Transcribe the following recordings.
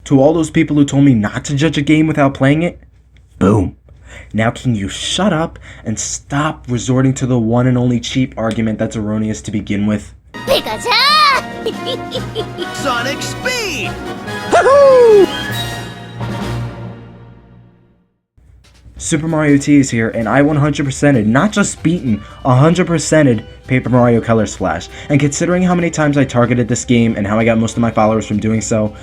To all those people who told me not to judge a game without playing it, boom. Now can you shut up and stop resorting to the one and only cheap argument that's erroneous to begin with? Pikachu! Sonic Speed! Woohoo! Super Mario T is here, and I 100%ed, not just beaten, 100%ed Paper Mario Color Splash. And considering how many times I targeted this game and how I got most of my followers from doing so,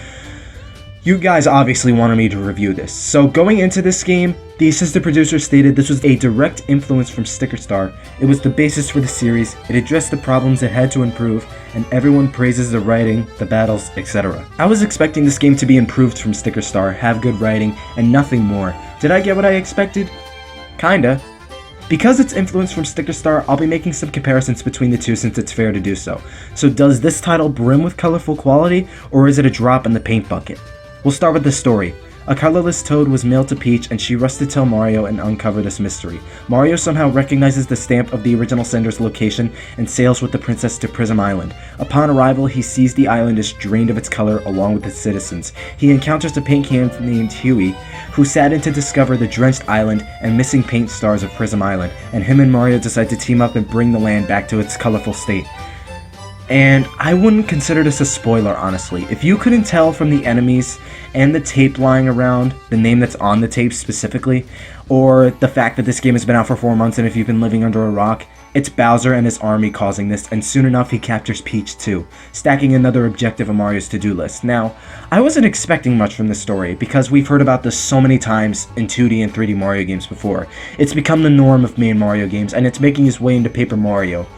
you guys obviously wanted me to review this. So going into this game, the assistant producer stated this was a direct influence from Sticker Star. It was the basis for the series, it addressed the problems it had to improve, and everyone praises the writing, the battles, etc. I was expecting this game to be improved from Sticker Star, have good writing, and nothing more. Did I get what I expected? Kinda. Because it's influenced from Sticker Star, I'll be making some comparisons between the two since it's fair to do so. So does this title brim with colorful quality, or is it a drop in the paint bucket? We'll start with the story. A colorless Toad was mailed to Peach and she rushed to tell Mario and uncover this mystery. Mario somehow recognizes the stamp of the original sender's location and sails with the princess to Prism Island. Upon arrival, he sees the island is drained of its color along with its citizens. He encounters a paint can named Huey, who sat in to discover the drenched island and missing paint stars of Prism Island, and him and Mario decide to team up and bring the land back to its colorful state. And I wouldn't consider this a spoiler, honestly. If you couldn't tell from the enemies and the tape lying around, the name that's on the tape specifically, or the fact that this game has been out for 4 months and if you've been living under a rock, it's Bowser and his army causing this, and soon enough he captures Peach too, stacking another objective on Mario's to-do list. Now, I wasn't expecting much from this story, because we've heard about this so many times in 2D and 3D Mario games before. It's become the norm of main Mario games, and it's making its way into Paper Mario.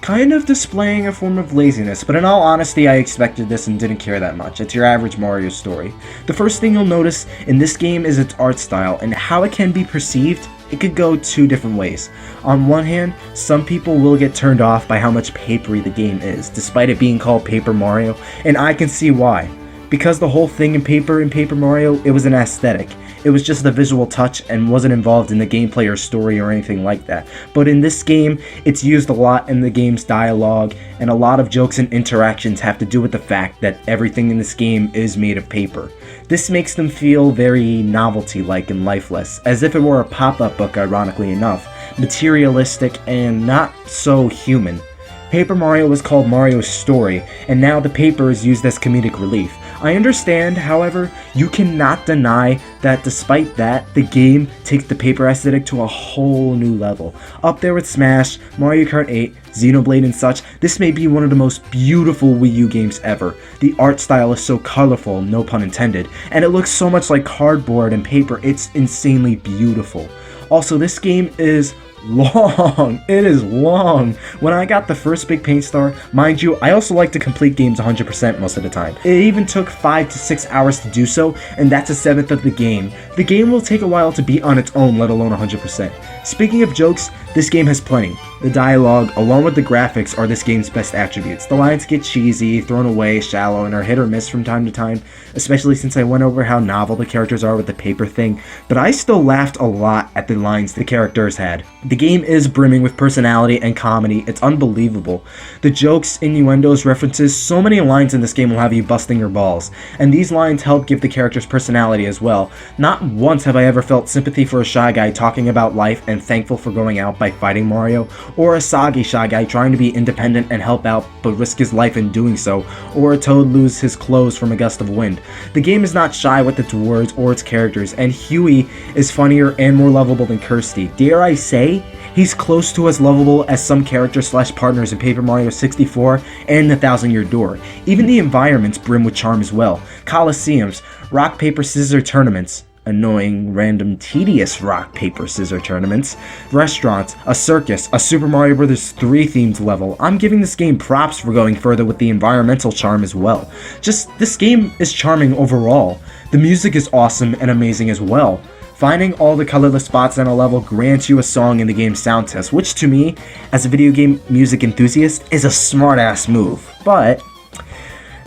Kind of displaying a form of laziness, but in all honesty I expected this and didn't care that much. It's your average Mario story. The first thing you'll notice in this game is its art style, and how it can be perceived. It could go two different ways. On one hand, some people will get turned off by how much papery the game is, despite it being called Paper Mario, and I can see why. Because the whole thing in Paper Mario, it was an aesthetic. It was just a visual touch and wasn't involved in the gameplay or story or anything like that. But in this game, it's used a lot in the game's dialogue, and a lot of jokes and interactions have to do with the fact that everything in this game is made of paper. This makes them feel very novelty-like and lifeless, as if it were a pop-up book, ironically enough, materialistic and not so human. Paper Mario was called Mario's story, and now the paper is used as comedic relief. I understand, however, you cannot deny that despite that, the game takes the paper aesthetic to a whole new level. Up there with Smash, Mario Kart 8, Xenoblade and such, this may be one of the most beautiful Wii U games ever. The art style is so colorful, no pun intended, and it looks so much like cardboard and paper, it's insanely beautiful. Also, this game is long. It is long. When I got the first big paint star, mind you, I also like to complete games 100% most of the time. It even took 5 to 6 hours to do so, and that's a seventh of the game. The game will take a while to beat on its own, let alone 100%. Speaking of jokes, this game has plenty. The dialogue, along with the graphics, are this game's best attributes. The lines get cheesy, thrown away, shallow, and are hit or miss from time to time, especially since I went over how novel the characters are with the paper thing, but I still laughed a lot at the lines the characters had. The game is brimming with personality and comedy. It's unbelievable. The jokes, innuendos, references, so many lines in this game will have you busting your balls, and these lines help give the characters personality as well. Not once have I ever felt sympathy for a Shy Guy talking about life and thankful for going out by fighting Mario, or a soggy Shy Guy trying to be independent and help out but risk his life in doing so, or a Toad lose his clothes from a gust of wind. The game is not shy with its words or its characters, and Huey is funnier and more lovable than Kirsty. Dare I say, he's close to as lovable as some characters / partners in Paper Mario 64 and the Thousand Year Door. Even the environments brim with charm as well. Coliseums, rock, paper, scissors tournaments, annoying, random, tedious rock, paper, scissors tournaments, restaurants, a circus, a Super Mario Bros. 3 themed level. I'm giving this game props for going further with the environmental charm as well. Just, this game is charming overall. The music is awesome and amazing as well. Finding all the colorless spots on a level grants you a song in the game's sound test, which to me, as a video game music enthusiast, is a smart-ass move. But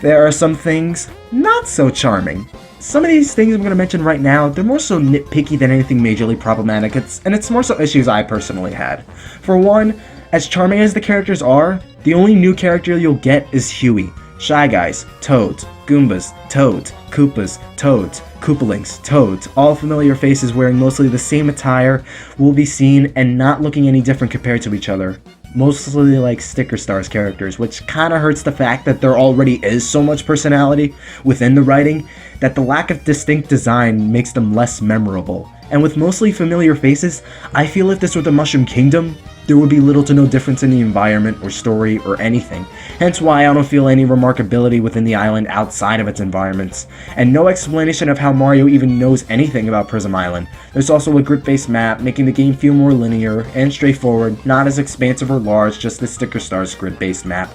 there are some things not so charming. Some of these things I'm going to mention right now, they're more so nitpicky than anything majorly problematic, and it's more so issues I personally had. For one, as charming as the characters are, the only new character you'll get is Huey. Shy Guys, Toads, Goombas, Toads, Koopas, Toads, Koopalings, Toads, all familiar faces wearing mostly the same attire will be seen and not looking any different compared to each other. Mostly like Sticker Stars characters, which kinda hurts the fact that there already is so much personality within the writing that the lack of distinct design makes them less memorable. And with mostly familiar faces, I feel if this were the Mushroom Kingdom, there would be little to no difference in the environment or story or anything. Hence why I don't feel any remarkability within the island outside of its environments. And no explanation of how Mario even knows anything about Prism Island. There's also a grid-based map, making the game feel more linear and straightforward, not as expansive or large, just the Sticker Stars grid-based map.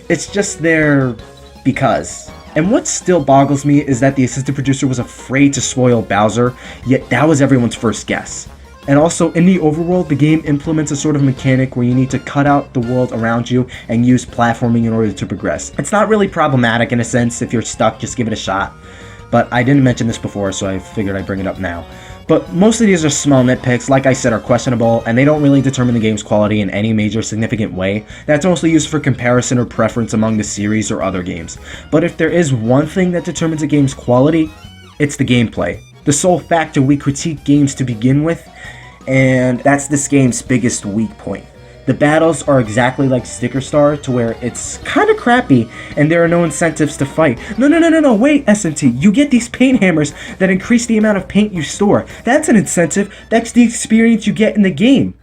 It's just there because. And what still boggles me is that the assistant producer was afraid to spoil Bowser, yet that was everyone's first guess. And also, in the overworld, the game implements a sort of mechanic where you need to cut out the world around you and use platforming in order to progress. It's not really problematic in a sense. If you're stuck, just give it a shot. But I didn't mention this before, so I figured I'd bring it up now. But most of these are small nitpicks, like I said, are questionable, and they don't really determine the game's quality in any major significant way. That's mostly used for comparison or preference among the series or other games. But if there is one thing that determines a game's quality, it's the gameplay. The sole factor we critique games to begin with, and that's this game's biggest weak point. The battles are exactly like Sticker Star, to where it's kinda crappy, and there are no incentives to fight. No, wait, SNT, you get these paint hammers that increase the amount of paint you store. That's an incentive, that's the experience you get in the game.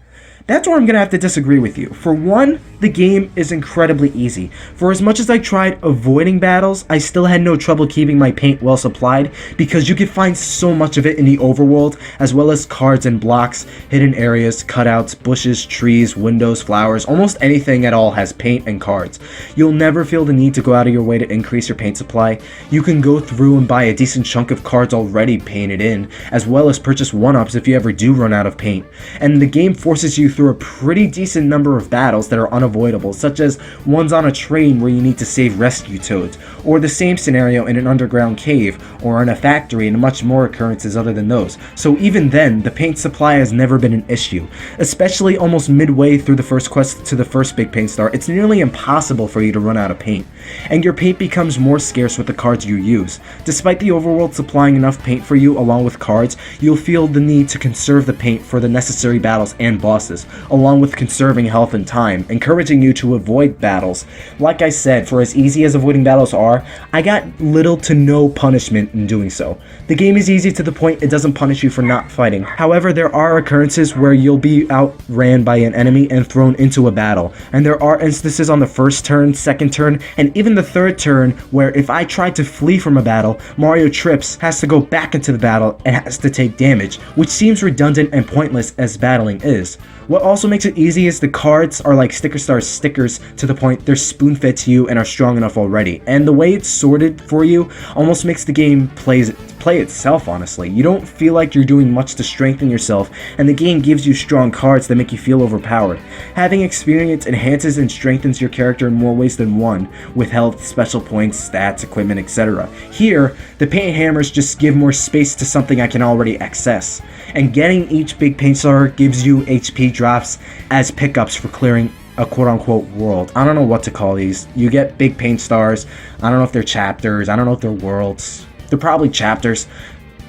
That's where I'm gonna have to disagree with you. For one, the game is incredibly easy. For as much as I tried avoiding battles, I still had no trouble keeping my paint well supplied, because you can find so much of it in the overworld, as well as cards and blocks, hidden areas, cutouts, bushes, trees, windows, flowers, almost anything at all has paint and cards. You'll never feel the need to go out of your way to increase your paint supply. You can go through and buy a decent chunk of cards already painted in, as well as purchase one-ups if you ever do run out of paint. And the game forces you through a pretty decent number of battles that are unavoidable, such as ones on a train where you need to save rescue toads, or the same scenario in an underground cave, or in a factory, and much more occurrences other than those. So even then, the paint supply has never been an issue. Especially almost midway through the first quest to the first big paint star, it's nearly impossible for you to run out of paint. And your paint becomes more scarce with the cards you use. Despite the overworld supplying enough paint for you along with cards, you'll feel the need to conserve the paint for the necessary battles and bosses, along with conserving health and time, encouraging you to avoid battles. Like I said, for as easy as avoiding battles are, I got little to no punishment in doing so. The game is easy to the point it doesn't punish you for not fighting. However, there are occurrences where you'll be outran by an enemy and thrown into a battle, and there are instances on the first turn, second turn, and even the third turn where if I try to flee from a battle, Mario trips, has to go back into the battle, and has to take damage, which seems redundant and pointless as battling is. What also makes it easy is the cards are like Sticker Star stickers, to the point they're spoon-fed to you and are strong enough already. And the way it's sorted for you almost makes the game play itself, honestly. You don't feel like you're doing much to strengthen yourself, and the game gives you strong cards that make you feel overpowered. Having experience enhances and strengthens your character in more ways than one, with health, special points, stats, equipment, etc. Here, the paint hammers just give more space to something I can already access. And getting each big paint star gives you HP drops as pickups for clearing a quote-unquote world. I don't know what to call these. You get big paint stars. I don't know if they're chapters. I don't know if they're worlds. They're probably chapters.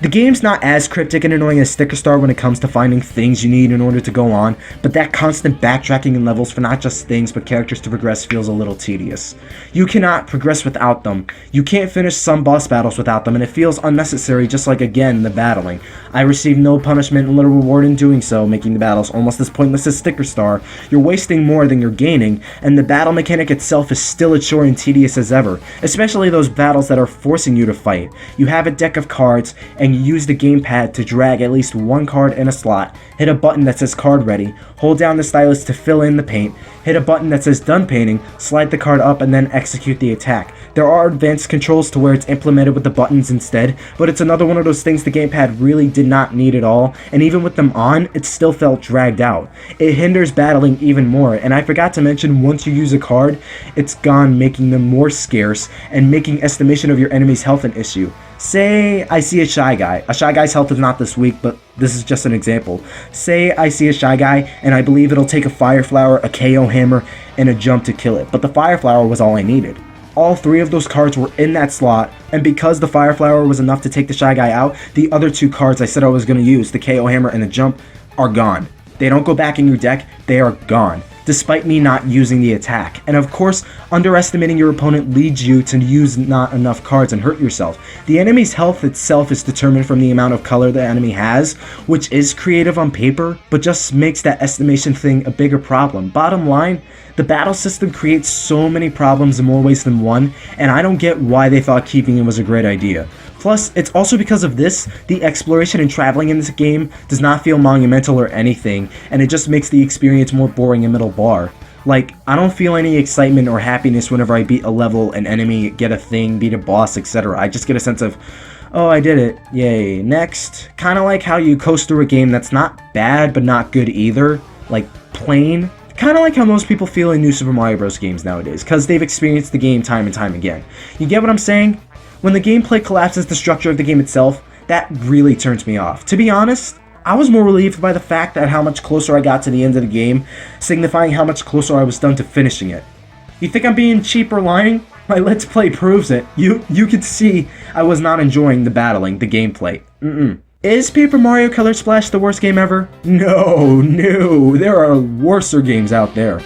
The game's not as cryptic and annoying as Sticker Star when it comes to finding things you need in order to go on, but that constant backtracking in levels for not just things but characters to progress feels a little tedious. You cannot progress without them. You can't finish some boss battles without them, and it feels unnecessary, just like again the battling. I received no punishment and little reward in doing so, making the battles almost as pointless as Sticker Star. You're wasting more than you're gaining, and the battle mechanic itself is still as chore and tedious as ever, especially those battles that are forcing you to fight. You have a deck of cards, and you use the gamepad to drag at least one card in a slot, hit a button that says card ready, hold down the stylus to fill in the paint, hit a button that says done painting, slide the card up, and then execute the attack. There are advanced controls to where it's implemented with the buttons instead, but it's another one of those things the gamepad really did not need at all, and even with them on, it still felt dragged out. It hinders battling even more, and I forgot to mention, once you use a card, it's gone, making them more scarce and making estimation of your enemy's health an issue. Say I see a Shy Guy. A Shy Guy's health is not this weak, but this is just an example. Say I see a Shy Guy, and I believe it'll take a Fire Flower, a KO Hammer, and a jump to kill it, but the Fire Flower was all I needed. all 3 of those cards were in that slot, and because the Fire Flower was enough to take the Shy Guy out, the other 2 cards I said I was going to use, the KO Hammer and the Jump, are gone. They don't go back in your deck, they are gone, despite me not using the attack. And of course, underestimating your opponent leads you to use not enough cards and hurt yourself. The enemy's health itself is determined from the amount of color the enemy has, which is creative on paper, but just makes that estimation thing a bigger problem. Bottom line, the battle system creates so many problems in more ways than one, and I don't get why they thought keeping it was a great idea. Plus, it's also because of this, the exploration and traveling in this game does not feel monumental or anything, and it just makes the experience more boring and middle bar. Like, I don't feel any excitement or happiness whenever I beat a level, an enemy, get a thing, beat a boss, etc. I just get a sense of, oh, I did it, yay. Next, kinda like how you coast through a game that's not bad but not good either, like plain. Kinda like how most people feel in new Super Mario Bros. Games nowadays, cause they've experienced the game time and time again. You get what I'm saying? When the gameplay collapses the structure of the game itself, that really turns me off. To be honest, I was more relieved by the fact that how much closer I got to the end of the game, signifying how much closer I was done to finishing it. You think I'm being cheap or lying? My Let's Play proves it. You could see I was not enjoying the battling, the gameplay. Is Paper Mario Color Splash the worst game ever? No, there are worser games out there.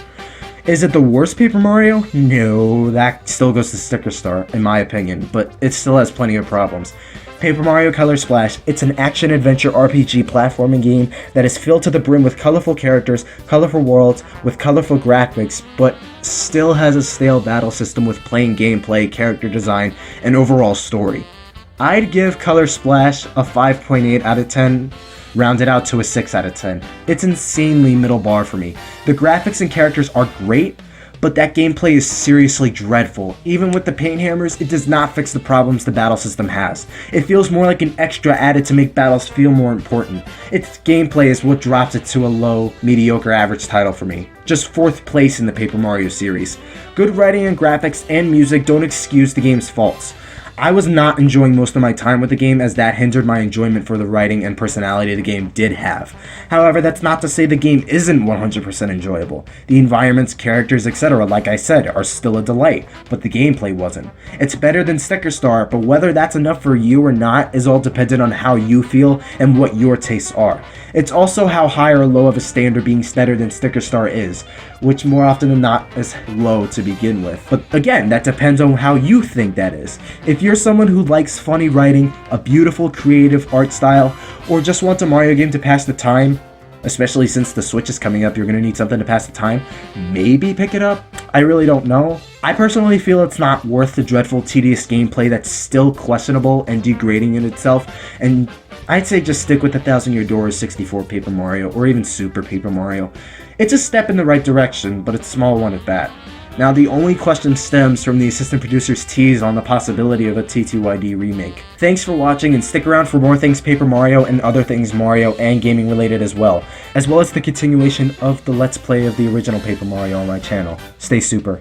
Is it the worst Paper Mario? No, that still goes to Sticker Star, in my opinion, but it still has plenty of problems. Paper Mario Color Splash, it's an action-adventure RPG platforming game that is filled to the brim with colorful characters, colorful worlds, with colorful graphics, but still has a stale battle system with plain gameplay, character design, and overall story. I'd give Color Splash a 5.8 out of 10, rounded out to a 6 out of 10. It's insanely middle bar for me. The graphics and characters are great, but that gameplay is seriously dreadful. Even with the paint hammers, it does not fix the problems the battle system has. It feels more like an extra added to make battles feel more important. Its gameplay is what drops it to a low, mediocre average title for me. Just 4th place in the Paper Mario series. Good writing and graphics and music don't excuse the game's faults. I was not enjoying most of my time with the game, as that hindered my enjoyment for the writing and personality the game did have. However, that's not to say the game isn't 100% enjoyable. The environments, characters, etc., like I said, are still a delight, but the gameplay wasn't. It's better than Sticker Star, but whether that's enough for you or not is all dependent on how you feel and what your tastes are. It's also how high or low of a standard being better than Sticker Star is, which more often than not is low to begin with. But again, that depends on how you think that is. If you're someone who likes funny writing, a beautiful creative art style, or just wants a Mario game to pass the time, especially since the Switch is coming up, you're going to need something to pass the time, maybe pick it up? I really don't know. I personally feel it's not worth the dreadful, tedious gameplay that's still questionable and degrading in itself, and I'd say just stick with the 1000-Year Door 64 Paper Mario, or even Super Paper Mario. It's a step in the right direction, but it's a small one at that. Now, the only question stems from the assistant producer's tease on the possibility of a TTYD remake. Thanks for watching, and stick around for more things Paper Mario and other things Mario and gaming related as well as the continuation of the Let's Play of the original Paper Mario on my channel. Stay super.